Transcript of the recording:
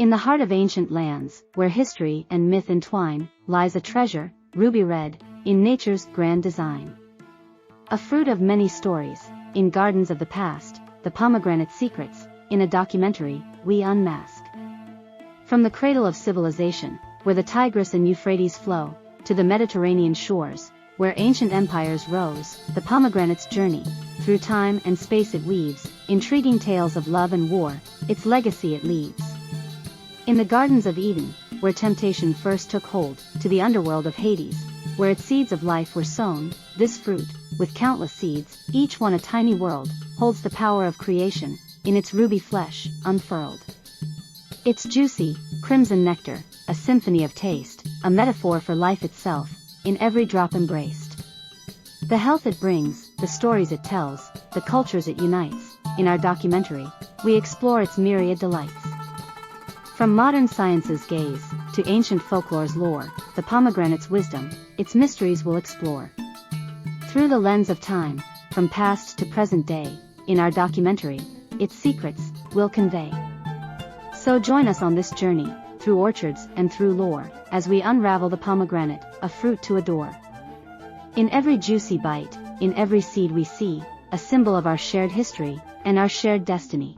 In the heart of ancient lands, where history and myth entwine, lies a treasure, ruby red, in nature's grand design. A fruit of many stories, in gardens of the past, the pomegranate secrets, in a documentary, we unmask. From the cradle of civilization, where the Tigris and Euphrates flow, to the Mediterranean shores, where ancient empires rose, the pomegranate's journey, through time and space it weaves, intriguing tales of love and war, its legacy it leaves. In the gardens of Eden, where temptation first took hold, to the underworld of Hades, where its seeds of life were sown, this fruit, with countless seeds, each one a tiny world, holds the power of creation, in its ruby flesh, unfurled. Its juicy, crimson nectar, a symphony of taste, a metaphor for life itself, in every drop embraced. The health it brings, the stories it tells, the cultures it unites, in our documentary, we explore its myriad delights. From modern science's gaze, to ancient folklore's lore, the pomegranate's wisdom, its mysteries we'll explore. Through the lens of time, from past to present day, in our documentary, its secrets, we'll convey. So join us on this journey, through orchards and through lore, as we unravel the pomegranate, a fruit to adore. In every juicy bite, in every seed we see, a symbol of our shared history, and our shared destiny.